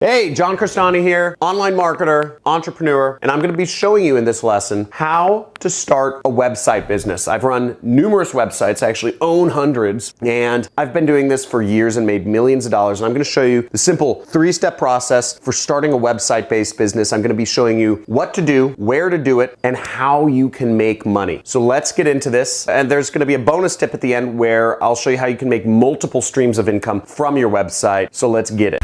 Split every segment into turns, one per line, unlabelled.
Hey, John Crestani here, online marketer, entrepreneur, and I'm going to be showing you in this lesson how to start a website business. I've run numerous websites, I actually own hundreds, and I've been doing this for years and made millions of dollars, and I'm going to show you the simple three-step process for starting a website-based business. I'm going to be showing you what to do, where to do it, and how you can make money. So let's get into this, and there's going to be a bonus tip at the end where I'll show you how you can make multiple streams of income from your website. So let's get it.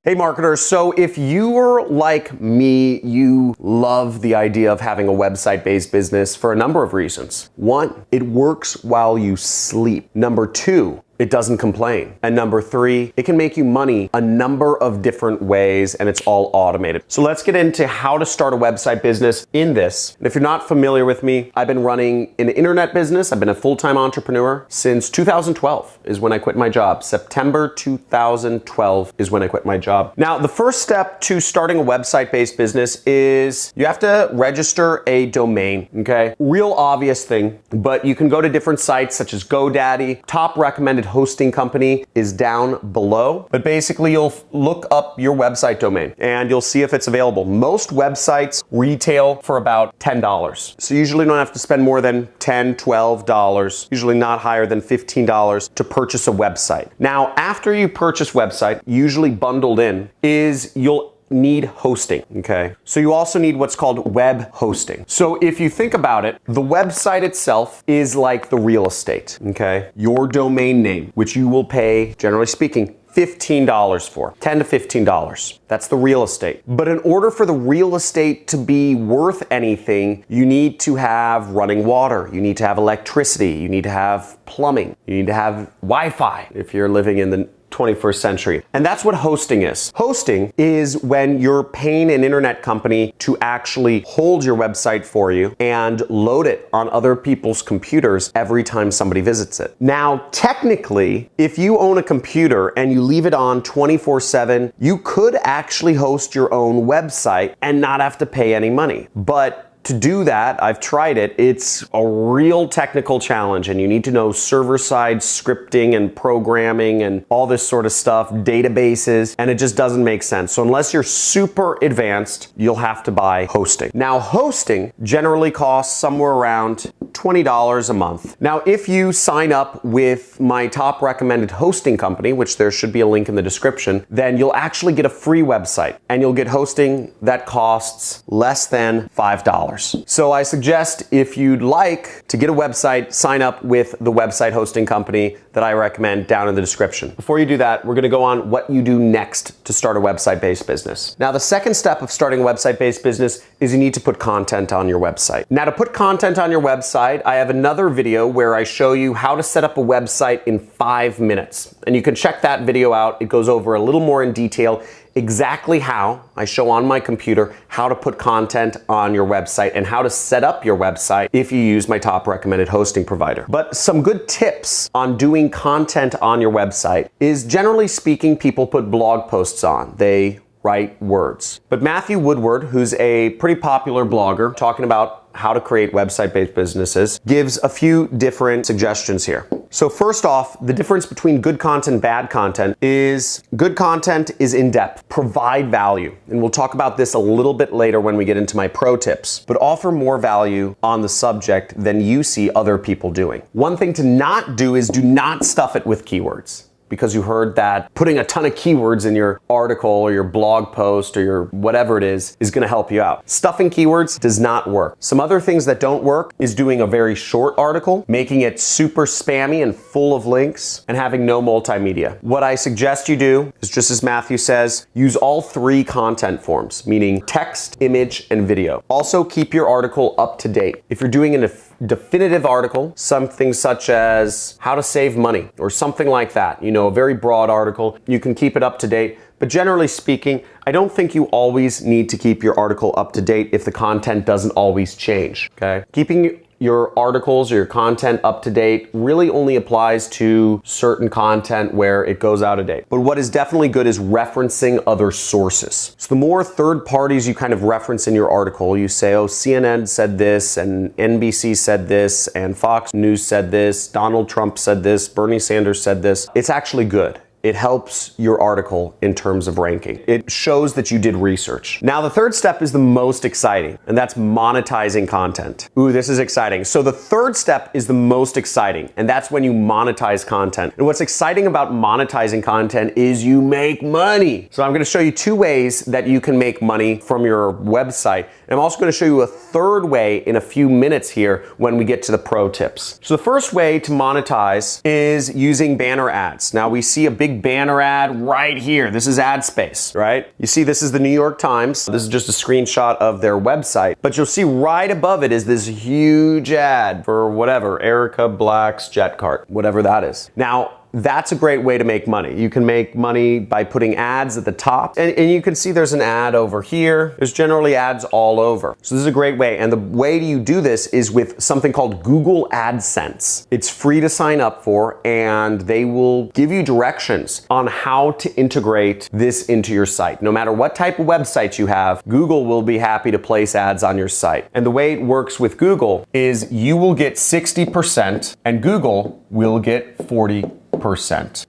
Hey marketers, so if you're like me, you love the idea of having a website-based business for a number of reasons. One, it works while you sleep. Number two, it doesn't complain. And number three, it can make you money a number of different ways and it's all automated. So let's get into how to start a website business in this. And if you're not familiar with me, I've been running an internet business. I've been a full-time entrepreneur since 2012 is when I quit my job. September 2012 is when I quit my job. Now, the first step to starting a website-based business is you have to register a domain, okay? Real obvious thing, but you can go to different sites such as GoDaddy. Top recommended hosting company is down below, but basically you'll look up your website domain and you'll see if it's available. Most websites retail for about $10. So you usually don't have to spend more than $10, $12, usually not higher than $15 to purchase a website. Now, after you purchase website, usually bundled in is you'll need hosting, okay? So you also need what's called web hosting. So if you think about it, the website itself is like the real estate, okay? Your domain name, which you will pay, generally speaking, $15 for, $10 to $15. That's the real estate. But in order for the real estate to be worth anything, you need to have running water, you need to have electricity, you need to have plumbing, you need to have Wi-Fi if you're living in the 21st century. And that's what hosting is. Hosting is when you're paying an internet company to actually hold your website for you and load it on other people's computers every time somebody visits it. Now, technically, if you own a computer and you leave it on 24/7, you could actually host your own website and not have to pay any money. But to do that, I've tried it, it's a real technical challenge and you need to know server-side scripting and programming and all this sort of stuff, databases, and it just doesn't make sense. So unless you're super advanced, you'll have to buy hosting. Now, hosting generally costs somewhere around $20 a month. Now, if you sign up with my top recommended hosting company, which there should be a link in the description, then you'll actually get a free website and you'll get hosting that costs less than $5. So I suggest if you'd like to get a website, sign up with the website hosting company that I recommend down in the description. Before you do that, we're gonna go on what you do next to start a website-based business. Now, the second step of starting a website-based business is you need to put content on your website. Now, to put content on your website, I have another video where I show you how to set up a website in 5 minutes. And you can check that video out. It goes over a little more in detail exactly how I show on my computer how to put content on your website and how to set up your website if you use my top recommended hosting provider. But some good tips on doing content on your website is, generally speaking, people put blog posts on. They write words. But Matthew Woodward, who's a pretty popular blogger talking about how to create website-based businesses, gives a few different suggestions here. So first off, the difference between good content, bad content is good content is in-depth, provide value. And we'll talk about this a little bit later when we get into my pro tips, but offer more value on the subject than you see other people doing. One thing to not do is do not stuff it with keywords, because you heard that putting a ton of keywords in your article or your blog post or your whatever it is gonna help you out. Stuffing keywords does not work. Some other things that don't work is doing a very short article, making it super spammy and full of links, and having no multimedia. What I suggest you do is, just as Matthew says, use all three content forms, meaning text, image, and video. Also, keep your article up to date. If you're doing a definitive article, something such as how to save money or something like that, you know, a very broad article, you can keep it up to date. But generally speaking, I don't think you always need to keep your article up to date if the content doesn't always change, okay? Keeping your articles or your content up to date really only applies to certain content where it goes out of date. But what is definitely good is referencing other sources. So the more third parties you kind of reference in your article, you say, oh, CNN said this, and NBC said this, and Fox News said this, Donald Trump said this, Bernie Sanders said this, it's actually good. It helps your article in terms of ranking. It shows that you did research. Now, the third step is the most exciting, and that's monetizing content. Ooh, this is exciting. So the third step is the most exciting, and that's when you monetize content. And what's exciting about monetizing content is you make money. So I'm gonna show you 2 ways that you can make money from your website. And I'm also gonna show you a third way in a few minutes here when we get to the pro tips. So the first way to monetize is using banner ads. Now, we see a big banner ad right here. This is AdSpace, right? You see, this is the New York Times. This is just a screenshot of their website, but you'll see right above it is this huge ad for whatever, Erica Black's jet cart, whatever that is. Now, that's a great way to make money. You can make money by putting ads at the top, and you can see there's an ad over here. There's generally ads all over. So this is a great way, and the way you do this is with something called Google AdSense. It's free to sign up for, and they will give you directions on how to integrate this into your site. No matter what type of website you have, Google will be happy to place ads on your site. And the way it works with Google is you will get 60% and Google will get 40%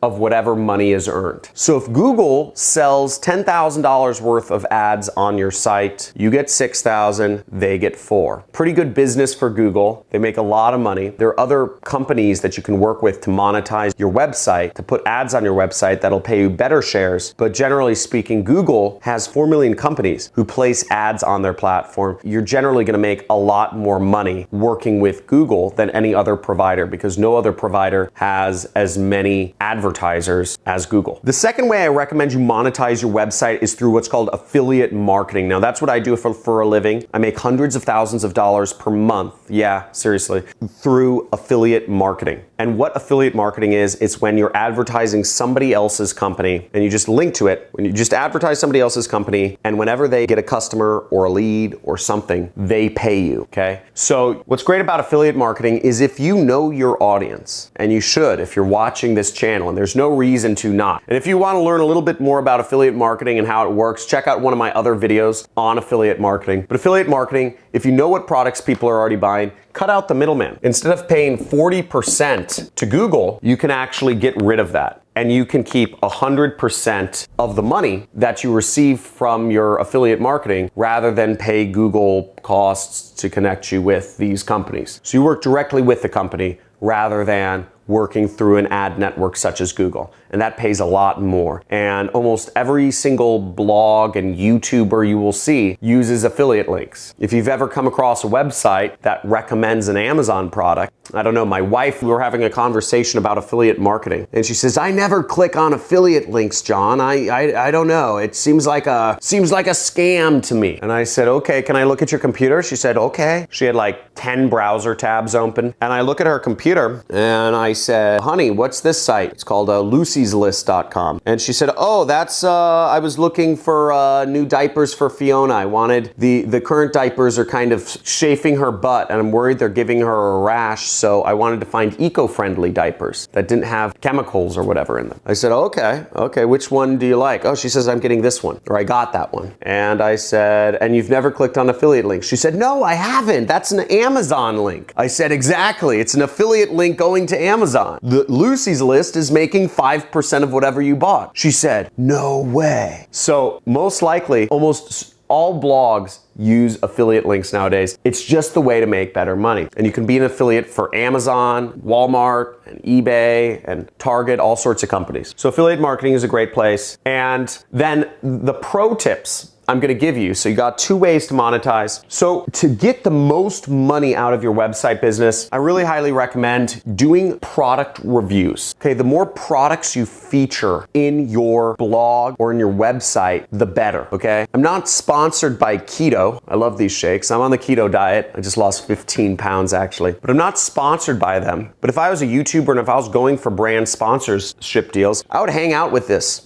of whatever money is earned. So if Google sells $10,000 worth of ads on your site, you get $6,000, they get $4,000. Pretty good business for Google. They make a lot of money. There are other companies that you can work with to monetize your website, to put ads on your website that'll pay you better shares. But generally speaking, Google has 4 million companies who place ads on their platform. You're generally gonna make a lot more money working with Google than any other provider, because no other provider has as many advertisers as Google. The second way I recommend you monetize your website is through what's called affiliate marketing. Now, that's what I do for a living. I make hundreds of thousands of dollars per month. Yeah, seriously, through affiliate marketing. And what affiliate marketing is, it's when you're advertising somebody else's company and you just link to it. When you just advertise somebody else's company, and whenever they get a customer or a lead or something, they pay you, okay? So what's great about affiliate marketing is if you know your audience, and you should if you're watching this channel, and there's no reason to not. And if you want to learn a little bit more about affiliate marketing and how it works, check out one of my other videos on affiliate marketing. But affiliate marketing, if you know what products people are already buying, cut out the middleman. Instead of paying 40% to Google, you can actually get rid of that. And you can keep 100% of the money that you receive from your affiliate marketing rather than pay Google costs to connect you with these companies. So you work directly with the company rather than working through an ad network such as Google. And that pays a lot more. And almost every single blog and YouTuber you will see uses affiliate links. If you've ever come across a website that recommends an Amazon product, I don't know, my wife, we were having a conversation about affiliate marketing, and she says, I never click on affiliate links, John. I don't know. It seems like a scam to me. And I said, okay, can I look at your computer? She said, okay. She had like 10 browser tabs open. And I look at her computer and I said, honey, what's this site? It's called Lucy'sList.com. And she said, oh, that's, I was looking for new diapers for Fiona. I wanted, the current diapers are kind of chafing her butt and I'm worried they're giving her a rash. So I wanted to find eco-friendly diapers that didn't have chemicals or whatever in them. I said, okay, which one do you like? Oh, she says, I'm getting this one, or I got that one. And I said, and you've never clicked on affiliate links? She said, no, I haven't. That's an Amazon link. I said, exactly. It's an affiliate link going to Amazon. The Lucy's List is making 5% of whatever you bought. She said, no way. So most likely, almost all blogs use affiliate links nowadays. It's just the way to make better money. And you can be an affiliate for Amazon, Walmart, and eBay, and Target, all sorts of companies. So affiliate marketing is a great place. And then the pro tips I'm gonna give you. So you got 2 ways to monetize. So to get the most money out of your website business, I really highly recommend doing product reviews. Okay, the more products you feature in your blog or in your website, the better, okay? I'm not sponsored by keto. I love these shakes. I'm on the keto diet. I just lost 15 pounds actually, but I'm not sponsored by them. But if I was a YouTuber and if I was going for brand sponsorship deals, I would hang out with this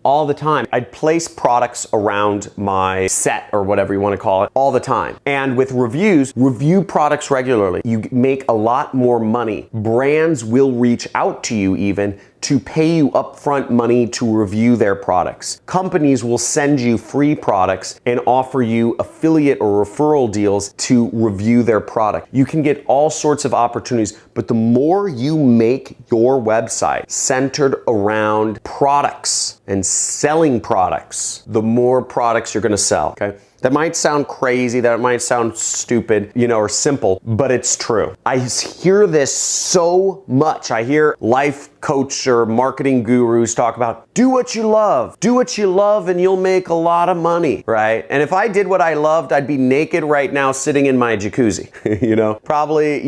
all the time. I'd place products around my set or whatever you want to call it all the time. And with reviews, review products regularly. You make a lot more money. Brands will reach out to you even to pay you upfront money to review their products. Companies will send you free products and offer you affiliate or referral deals to review their product. You can get all sorts of opportunities, but the more you make your website centered around products and selling products, the more products you're gonna sell, okay? That might sound crazy, that might sound stupid, or simple, but it's true. I hear this so much. I hear life coach or marketing gurus talk about, do what you love and you'll make a lot of money, right? And if I did what I loved, I'd be naked right now sitting in my jacuzzi, probably,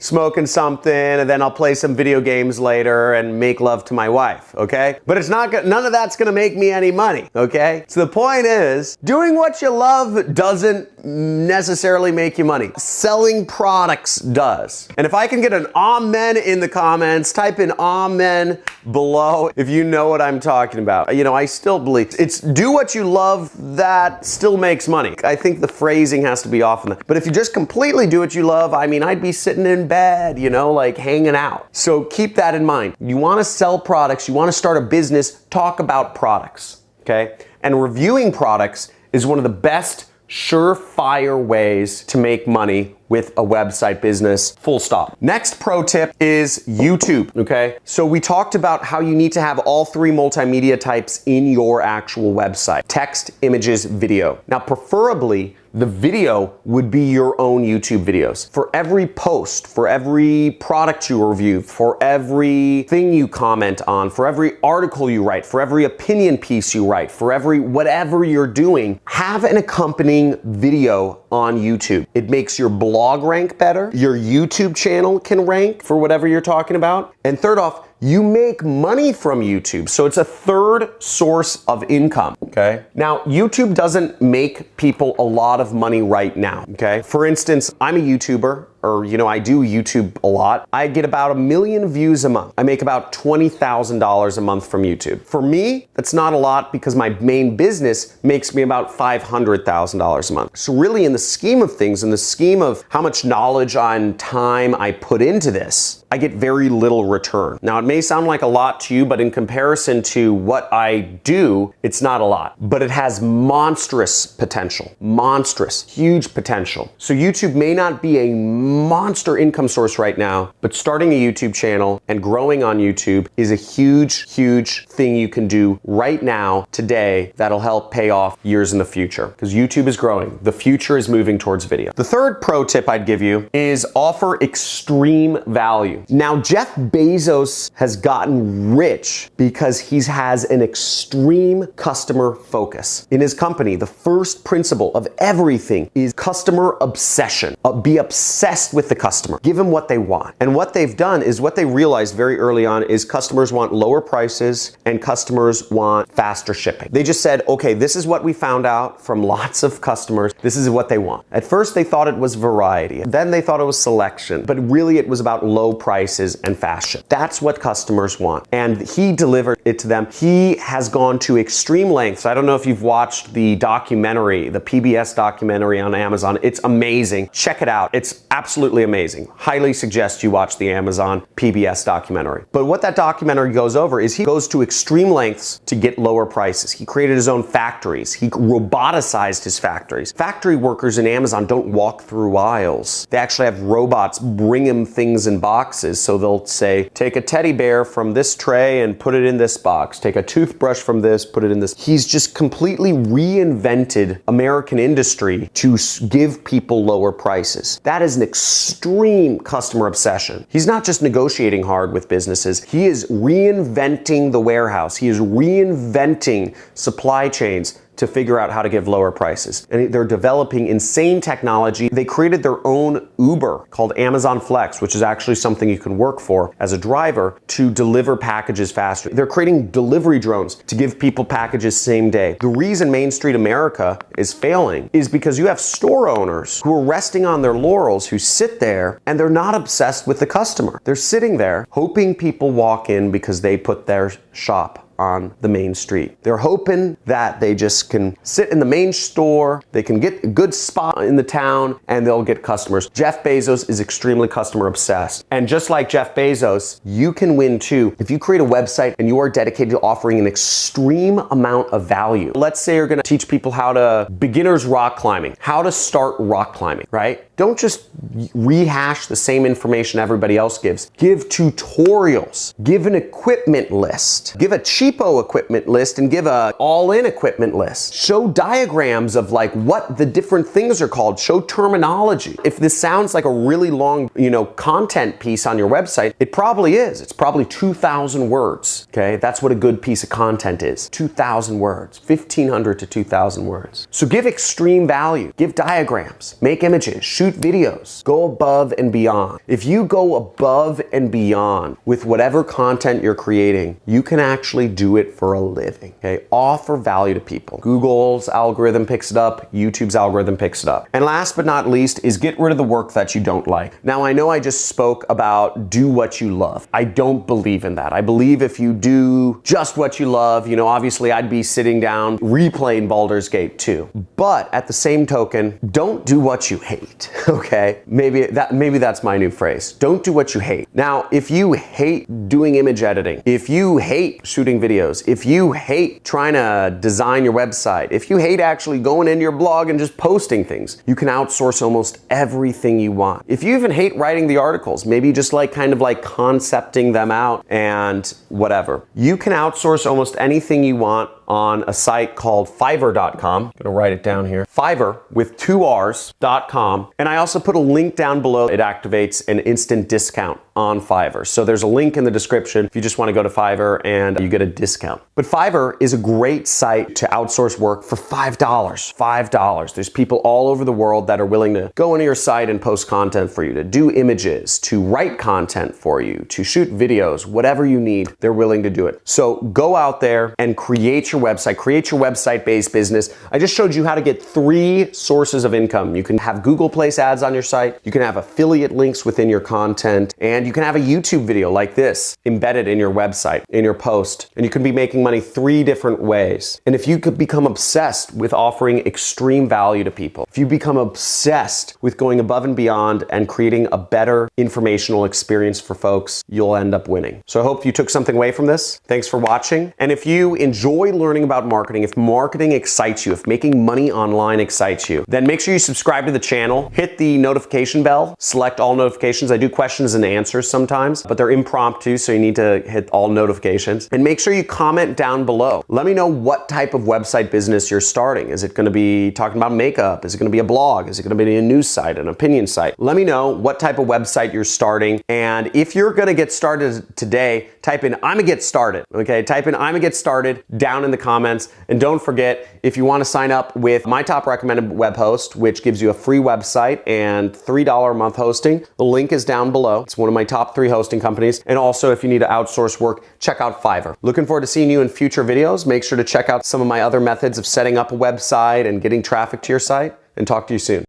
smoking something, and then I'll play some video games later and make love to my wife, okay? But it's not none of that's gonna make me any money, okay? So the point is, doing what you love doesn't necessarily make you money. Selling products does. And if I can get an amen in the comments, type in amen below if you know what I'm talking about. I still believe it's do what you love that still makes money. I think the phrasing has to be off on that. But if you just completely do what you love, I'd be sitting in bed, like hanging out. So keep that in mind. You want to sell products, you want to start a business, talk about products, okay? And reviewing products is one of the best surefire ways to make money with a website business, full stop. Next pro tip is YouTube, okay? So we talked about how you need to have all three multimedia types in your actual website: text, images, video. Now, preferably, the video would be your own YouTube videos. For every post, for every product you review, for everything you comment on, for every article you write, for every opinion piece you write, for every whatever you're doing, have an accompanying video on YouTube. It makes your blog rank better. Your YouTube channel can rank for whatever you're talking about. And third off, you make money from YouTube. So it's a third source of income, okay? Now, YouTube doesn't make people a lot of money right now, okay? For instance, I'm a YouTuber, or I do YouTube a lot. I get about 1 million views a month. I make about $20,000 a month from YouTube. For me, that's not a lot because my main business makes me about $500,000 a month. So really, in the scheme of things, in the scheme of how much knowledge and time I put into this, I get very little return. Now, it may sound like a lot to you, but in comparison to what I do, it's not a lot. But it has monstrous potential. Monstrous, huge potential. So YouTube may not be a monster income source right now, but starting a YouTube channel and growing on YouTube is a huge, huge thing you can do right now, today, that'll help pay off years in the future. Because YouTube is growing. The future is moving towards video. The third pro tip I'd give you is offer extreme value. Now, Jeff Bezos has gotten rich because he has an extreme customer focus. In his company, the first principle of everything is customer obsession. Be obsessed with the customer. Give them what they want. And what they've done is, what they realized very early on is customers want lower prices and customers want faster shipping. They just said, okay, this is what we found out from lots of customers. This is what they want. At first, they thought it was variety. Then they thought it was selection. But really, it was about low prices and fast ship. That's what customers want. And he delivered it to them. He has gone to extreme lengths. I don't know if you've watched the documentary, the PBS documentary on Amazon. It's amazing. Check it out. It's absolutely amazing. Highly suggest you watch the Amazon PBS documentary. But what that documentary goes over is he goes to extreme lengths to get lower prices. He created his own factories. He roboticized his factories. Factory workers in Amazon don't walk through aisles. They actually have robots bring him things in boxes. So they'll say, take a teddy bear from this tray and put it in this box. Take a toothbrush from this, put it in this. He's just completely reinvented American industry to give people lower prices. That is an extreme customer obsession. He's not just negotiating hard with businesses. He is reinventing the warehouse. He is reinventing supply chains to figure out how to give lower prices. And they're developing insane technology. They created their own Uber called Amazon Flex, which is actually something you can work for as a driver to deliver packages faster. They're creating delivery drones to give people packages same day. The reason Main Street America is failing is because you have store owners who are resting on their laurels, who sit there and they're not obsessed with the customer. They're sitting there hoping people walk in because they put their shop on the main street. They're hoping that they just can sit in the main store, they can get a good spot in the town, and they'll get customers. Jeff Bezos is extremely customer obsessed. And just like Jeff Bezos, you can win too if you create a website and you are dedicated to offering an extreme amount of value. Let's say you're gonna teach people how to beginners rock climbing, how to start rock climbing, right? Don't just rehash the same information everybody else gives. Give tutorials, give an equipment list, give a cheapo equipment list, and give a all-in equipment list. Show diagrams of like what the different things are called. Show terminology. If this sounds like a really long, content piece on your website, it probably is. It's probably 2,000 words, okay? That's what a good piece of content is. 2,000 words, 1,500 to 2,000 words. So give extreme value, give diagrams, make images, shoot videos, go above and beyond. If you go above and beyond with whatever content you're creating, you can actually do it for a living, okay? Offer value to people. Google's algorithm picks it up, YouTube's algorithm picks it up. And last but not least is get rid of the work that you don't like. Now, I know I just spoke about do what you love. I don't believe in that. I believe if you do just what you love, obviously I'd be sitting down replaying Baldur's Gate 2. But at the same token, don't do what you hate, okay? Maybe that's my new phrase. Don't do what you hate. Now, if you hate doing image editing, if you hate shooting videos, if you hate trying to design your website, if you hate actually going into your blog and just posting things, you can outsource almost everything you want. If you even hate writing the articles, maybe just kind of concepting them out and whatever, you can outsource almost anything you want on a site called Fiverr.com. I'm gonna write it down here. Fiverr with 2 R's.com. And I also put a link down below. It activates an instant discount on Fiverr. So there's a link in the description if you just want to go to Fiverr and you get a discount. But Fiverr is a great site to outsource work for $5. $5. There's people all over the world that are willing to go into your site and post content for you, to do images, to write content for you, to shoot videos, whatever you need, they're willing to do it. So go out there and create your website, create your website-based business. I just showed you how to get 3 sources of income. You can have Google Place ads on your site, you can have affiliate links within your content, and you can have a YouTube video like this embedded in your website, in your post, and you can be making money 3 different ways. And if you could become obsessed with offering extreme value to people, if you become obsessed with going above and beyond and creating a better informational experience for folks, you'll end up winning. So I hope you took something away from this. Thanks for watching. And if you enjoy learning about marketing, if marketing excites you, if making money online excites you, then make sure you subscribe to the channel, hit the notification bell, select all notifications. I do questions and answers sometimes, but they're impromptu, so you need to hit all notifications. And make sure you comment down below. Let me know what type of website business you're starting. Is it gonna be talking about makeup? Is it gonna be a blog? Is it gonna be a news site, an opinion site? Let me know what type of website you're starting. And if you're gonna get started today, type in "I'ma get started," okay? Type in "I'ma get started" down in the comments. And don't forget, if you wanna sign up with my top recommended web host, which gives you a free website and $3 a month hosting, the link is down below. It's one of my top 3 hosting companies. And also, if you need to outsource work, check out Fiverr. Looking forward to seeing you in future videos. Make sure to check out some of my other methods of setting up a website and getting traffic to your site, and talk to you soon.